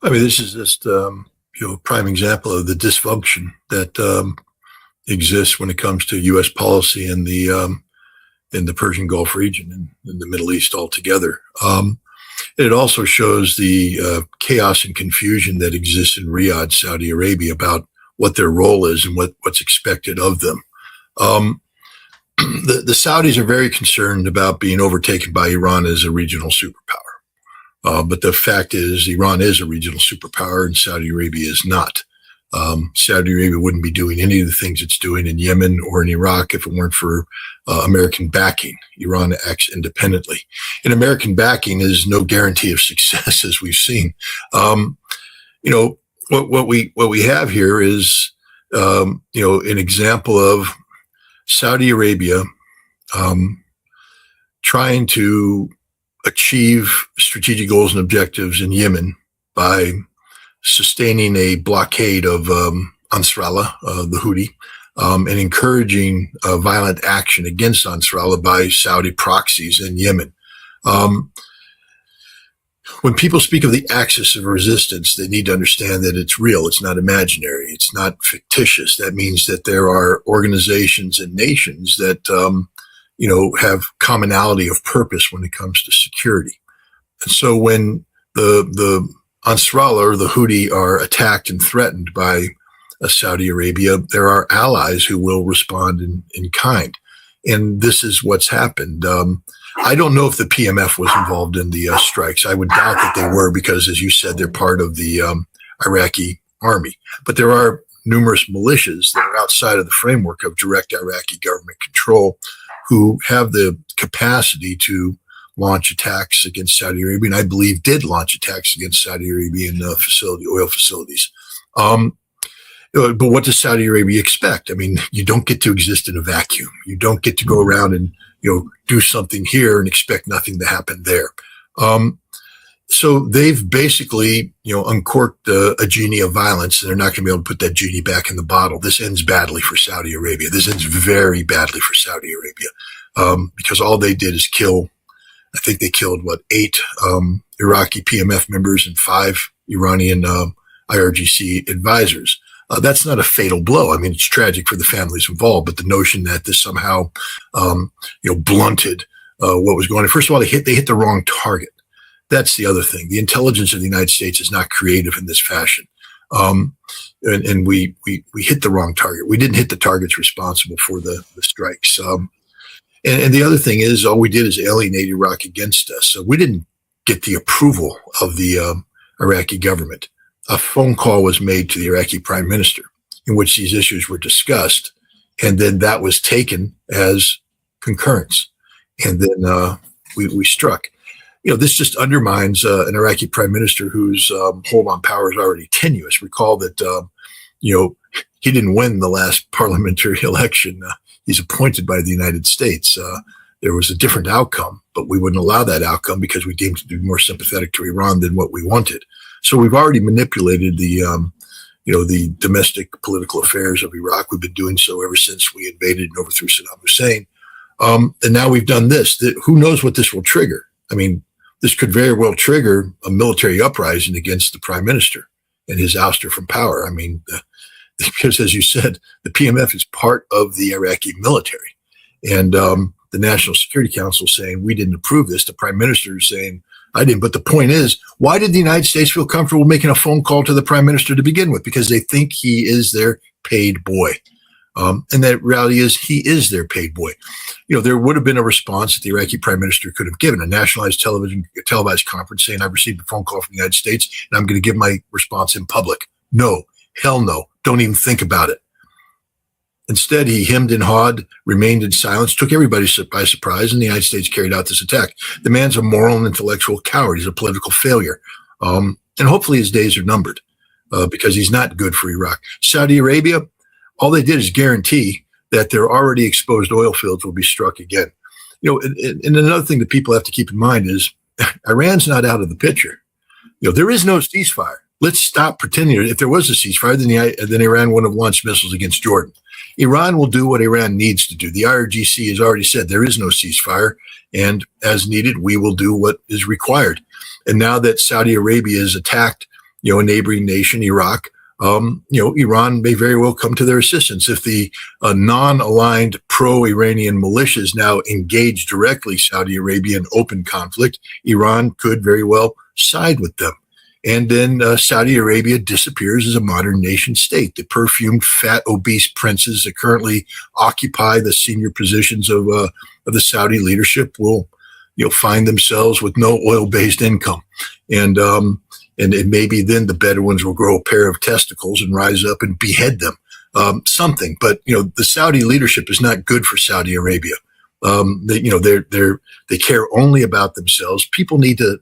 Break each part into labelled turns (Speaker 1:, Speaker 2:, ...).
Speaker 1: I mean, this is just prime example of the dysfunction that exists when it comes to U.S. policy in the Persian Gulf region and in the Middle East altogether. It also shows the chaos and confusion that exists in Riyadh, Saudi Arabia, about what their role is and what's expected of them. The Saudis are very concerned about being overtaken by Iran as a regional superpower. But the fact is, Iran is a regional superpower and Saudi Arabia is not. Saudi Arabia wouldn't be doing any of the things it's doing in Yemen or in Iraq if it weren't for American backing. Iran acts independently. And American backing is no guarantee of success, as we've seen. What we have here is, an example of Saudi Arabia trying to achieve strategic goals and objectives in Yemen by sustaining a blockade of Ansarallah, the Houthi, and encouraging violent action against Ansarallah by Saudi proxies in Yemen. When people speak of the axis of resistance, they need to understand that it's real. It's not imaginary. It's not fictitious. That means that there are organizations and nations that have commonality of purpose when it comes to security. And so when the Ansarallah or the Houthi are attacked and threatened by Saudi Arabia, there are allies who will respond in kind. And this is what's happened. I don't know if the PMF was involved in the strikes. I would doubt that they were because, as you said, they're part of the Iraqi army. But there are numerous militias that are outside of the framework of direct Iraqi government control who have the capacity to launch attacks against Saudi Arabia, and I believe did launch attacks against Saudi Arabian oil facilities. But what does Saudi Arabia expect? I mean, you don't get to exist in a vacuum. You don't get to go around and do something here and expect nothing to happen there. So they've basically uncorked a genie of violence, and they're not going to be able to put that genie back in the bottle. This ends badly for Saudi Arabia. This ends very badly for Saudi Arabia because all they did is kill. I think they killed, 8 Iraqi PMF members and 5 Iranian IRGC advisors. That's not a fatal blow. I mean, it's tragic for the families involved, but the notion that this somehow, blunted what was going on. First of all, they hit the wrong target. That's the other thing. The intelligence of the United States is not creative in this fashion. And we hit the wrong target. We didn't hit the targets responsible for the strikes. And the other thing is, all we did is alienate Iraq against us. So we didn't get the approval of the Iraqi government. A phone call was made to the Iraqi prime minister in which these issues were discussed. And then that was taken as concurrence. And then we struck. This just undermines an Iraqi prime minister whose hold on power is already tenuous. Recall that, he didn't win the last parliamentary election. He's appointed by the United States. There was a different outcome, but we wouldn't allow that outcome because we deemed it to be more sympathetic to Iran than what we wanted. So we've already manipulated the domestic political affairs of Iraq. We've been doing so ever since we invaded and overthrew Saddam Hussein. And now we've done this. Who knows what this will trigger? I mean, this could very well trigger a military uprising against the prime minister and his ouster from power. I mean, because as you said, the PMF is part of the Iraqi military. And the National Security Council saying, we didn't approve this. The prime minister is saying, I didn't. But the point is, why did the United States feel comfortable making a phone call to the prime minister to begin with? Because they think he is their paid boy. And that reality is he is their paid boy. There would have been a response that the Iraqi prime minister could have given, a nationalized televised conference saying, I've received a phone call from the United States and I'm going to give my response in public. No, hell no. Don't even think about it. Instead, he hemmed and hawed, remained in silence, took everybody by surprise, and the United States carried out this attack. The man's a moral and intellectual coward. He's a political failure. And hopefully his days are numbered because he's not good for Iraq. Saudi Arabia, all they did is guarantee that their already exposed oil fields will be struck again. And another thing that people have to keep in mind is Iran's not out of the picture. There is no ceasefire. Let's stop pretending. If there was a ceasefire, then Iran wouldn't have launched missiles against Jordan. Iran will do what Iran needs to do. The IRGC has already said there is no ceasefire, and as needed, we will do what is required. And now that Saudi Arabia has attacked a neighboring nation, Iraq, Iran may very well come to their assistance. If the non-aligned pro-Iranian militias now engage directly Saudi Arabia in open conflict, Iran could very well side with them. And then Saudi Arabia disappears as a modern nation state. The perfumed, fat, obese princes that currently occupy the senior positions of the Saudi leadership will, find themselves with no oil-based income. And maybe then the Bedouins will grow a pair of testicles and rise up and behead them. Something. But, the Saudi leadership is not good for Saudi Arabia. They care only about themselves. People need to,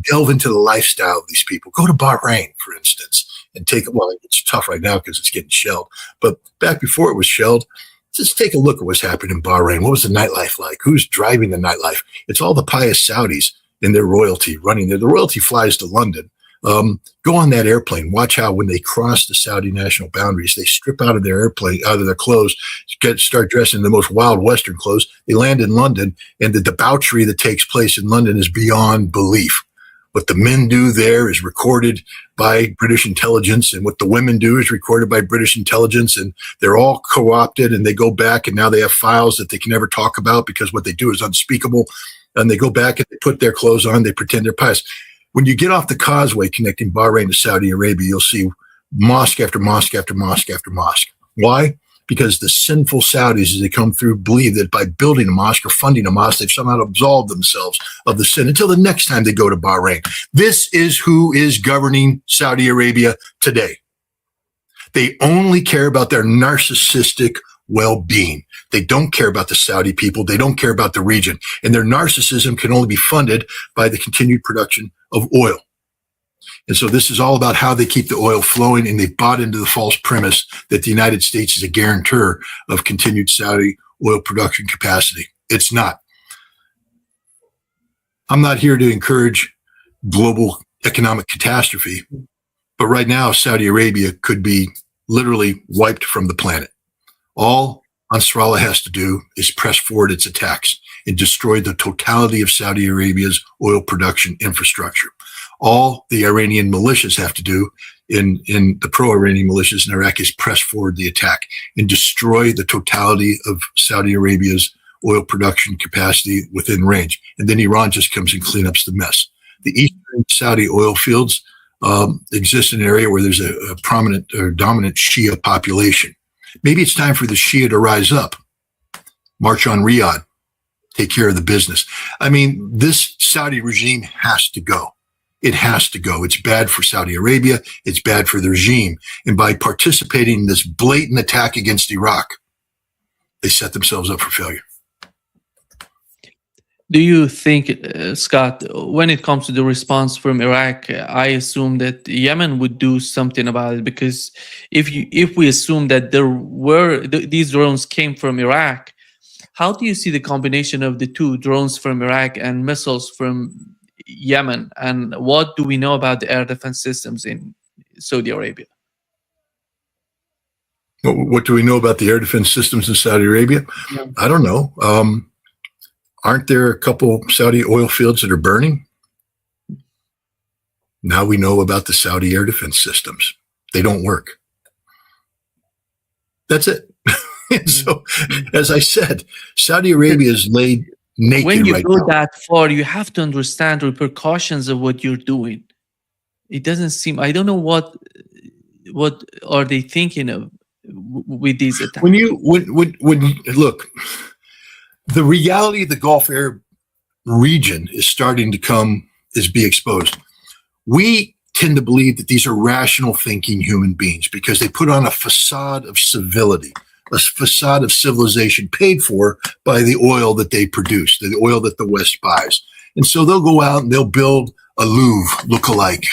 Speaker 1: delve into the lifestyle of these people. Go to Bahrain, for instance, and it's tough right now because it's getting shelled. But back before it was shelled, just take a look at what's happening in Bahrain. What was the nightlife like? Who's driving the nightlife? It's all the pious Saudis and their royalty running there. The royalty flies to London. Go on that airplane. Watch how when they cross the Saudi national boundaries, they strip out of their airplane, out of their clothes, start dressing in the most wild Western clothes. They land in London, and the debauchery that takes place in London is beyond belief. What the men do there is recorded by British intelligence, and what the women do is recorded by British intelligence, and they're all co-opted, and they go back, and now they have files that they can never talk about because what they do is unspeakable. And they go back and they put their clothes on, they pretend they're pious. When you get off the causeway connecting Bahrain to Saudi Arabia, you'll see mosque after mosque after mosque after mosque. Why? Because the sinful Saudis, as they come through, believe that by building a mosque or funding a mosque, they've somehow absolved themselves of the sin until the next time they go to Bahrain. This is who is governing Saudi Arabia today. They only care about their narcissistic well-being. They don't care about the Saudi people. They don't care about the region. And their narcissism can only be funded by the continued production of oil. And so this is all about how they keep the oil flowing, and they've bought into the false premise that the United States is a guarantor of continued Saudi oil production capacity. It's not. I'm not here to encourage global economic catastrophe, but right now Saudi Arabia could be literally wiped from the planet. All Nasrallah has to do is press forward its attacks and destroy the totality of Saudi Arabia's oil production infrastructure. All the Iranian militias have to do in the pro-Iranian militias in Iraq is press forward the attack and destroy the totality of Saudi Arabia's oil production capacity within range. And then Iran just comes and cleanups the mess. The eastern Saudi oil fields exist in an area where there's a prominent or dominant Shia population. Maybe it's time for the Shia to rise up, march on Riyadh, take care of the business. I mean, this Saudi regime has to go. It has to go. It's bad for Saudi Arabia. It's bad for the regime. And by participating in this blatant attack against Iraq, they set themselves up for failure.
Speaker 2: Do you think, Scott, when it comes to the response from Iraq, I assume that Yemen would do something about it? Because if we assume that these drones came from Iraq, how do you see the combination of the two, drones from Iraq and missiles from Yemen? And what do we know about the air defense systems in Saudi Arabia?
Speaker 1: What do we know about the air defense systems in Saudi Arabia? Yeah. I don't know. Aren't there a couple Saudi oil fields that are burning? Now we know about the Saudi air defense systems. They don't work. That's it. And so, as I said, Saudi Arabia is laid naked
Speaker 2: when you
Speaker 1: right
Speaker 2: go
Speaker 1: now.
Speaker 2: That far, you have to understand the repercussions of what you're doing. It doesn't seem, I don't know what are they thinking of with these attacks.
Speaker 1: When look, the reality of the Gulf Arab region is starting to be exposed. We tend to believe that these are rational thinking human beings because they put on a facade of civility, a facade of civilization paid for by the oil that they produce, the oil that the West buys. And so they'll go out and they'll build a Louvre look-alike.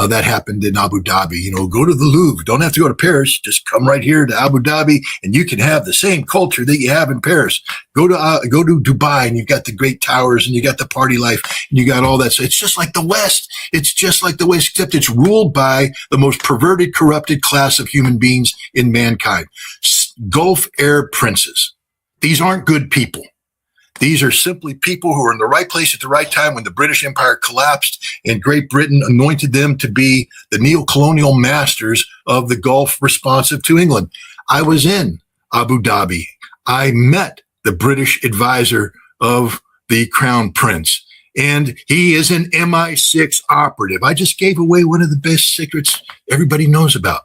Speaker 1: That happened in Abu Dhabi. Go to the Louvre. Don't have to go to Paris. Just come right here to Abu Dhabi, and you can have the same culture that you have in Paris. Go to Dubai, and you've got the great towers, and you got the party life, and you got all that. So it's just like the West. It's just like the West, except it's ruled by the most perverted, corrupted class of human beings in mankind. Gulf Arab princes. These aren't good people. These are simply people who are in the right place at the right time when the British Empire collapsed and Great Britain anointed them to be the neo-colonial masters of the Gulf responsive to England. I was in Abu Dhabi. I met the British advisor of the Crown Prince, and he is an MI6 operative. I just gave away one of the best secrets everybody knows about.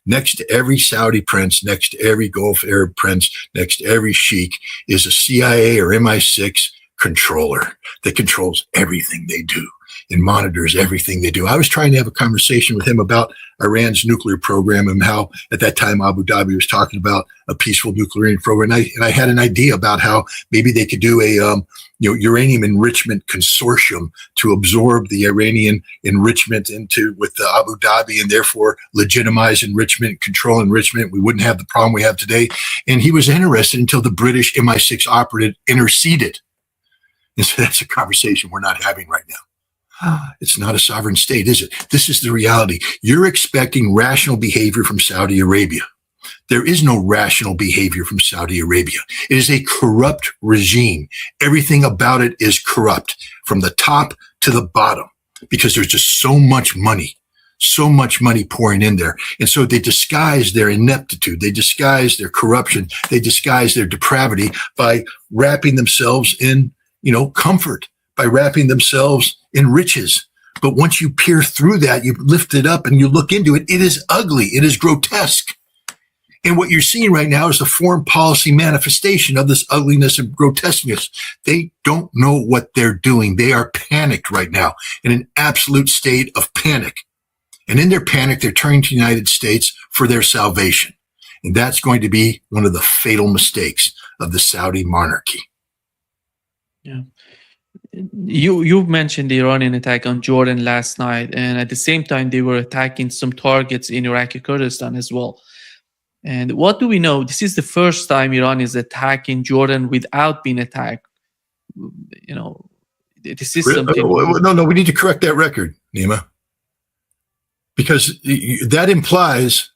Speaker 1: Next to every Saudi prince, next to every Gulf Arab prince, next to every sheikh is a CIA or MI6 controller that controls everything they do and monitors everything they do. I was trying to have a conversation with him about Iran's nuclear program and how at that time Abu Dhabi was talking about a peaceful nuclear program. And I had an idea about how maybe they could do a uranium enrichment consortium to absorb the Iranian enrichment with the Abu Dhabi and therefore legitimize enrichment, control enrichment. We wouldn't have the problem we have today. And he was interested until the British MI6 operative interceded. And so that's a conversation we're not having right now. It's not a sovereign state, is it? This is the reality. You're expecting rational behavior from Saudi Arabia. There is no rational behavior from Saudi Arabia. It is a corrupt regime. Everything about it is corrupt from the top to the bottom because there's just so much money pouring in there. And so they disguise their ineptitude. They disguise their corruption. They disguise their depravity by wrapping themselves in, comfort, by wrapping themselves in riches. But once you peer through that, you lift it up and you look into it, it is ugly. It is grotesque. And what you're seeing right now is the foreign policy manifestation of this ugliness and grotesqueness. They don't know what they're doing. They are panicked right now in an absolute state of panic. And in their panic, they're turning to the United States for their salvation. And that's going to be one of the fatal mistakes of the Saudi monarchy.
Speaker 2: Yeah. You mentioned the Iranian attack on Jordan last night, and at the same time, they were attacking some targets in Iraqi Kurdistan as well. And what do we know? This is the first time Iran is attacking Jordan without being attacked. This is something.
Speaker 1: No, we need to correct that record, Nima, because that implies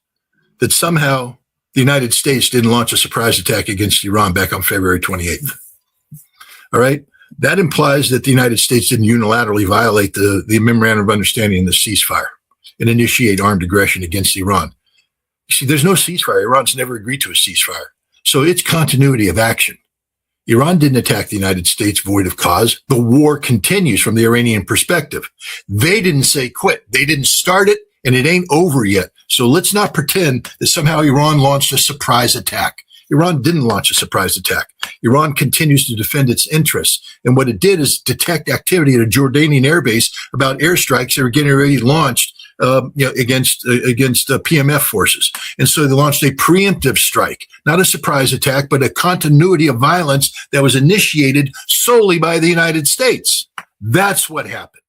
Speaker 1: that somehow the United States didn't launch a surprise attack against Iran back on February 28th. All right. That implies that the United States didn't unilaterally violate the memorandum of understanding and the ceasefire and initiate armed aggression against Iran. You see, there's no ceasefire. Iran's never agreed to a ceasefire. So it's continuity of action. Iran didn't attack the United States void of cause. The war continues from the Iranian perspective. They didn't say quit. They didn't start it, and it ain't over yet. So let's not pretend that somehow Iran launched a surprise attack. Iran didn't launch a surprise attack. Iran continues to defend its interests. And what it did is detect activity at a Jordanian airbase about airstrikes that were getting ready launched against PMF forces. And so they launched a preemptive strike, not a surprise attack, but a continuity of violence that was initiated solely by the United States. That's what happened.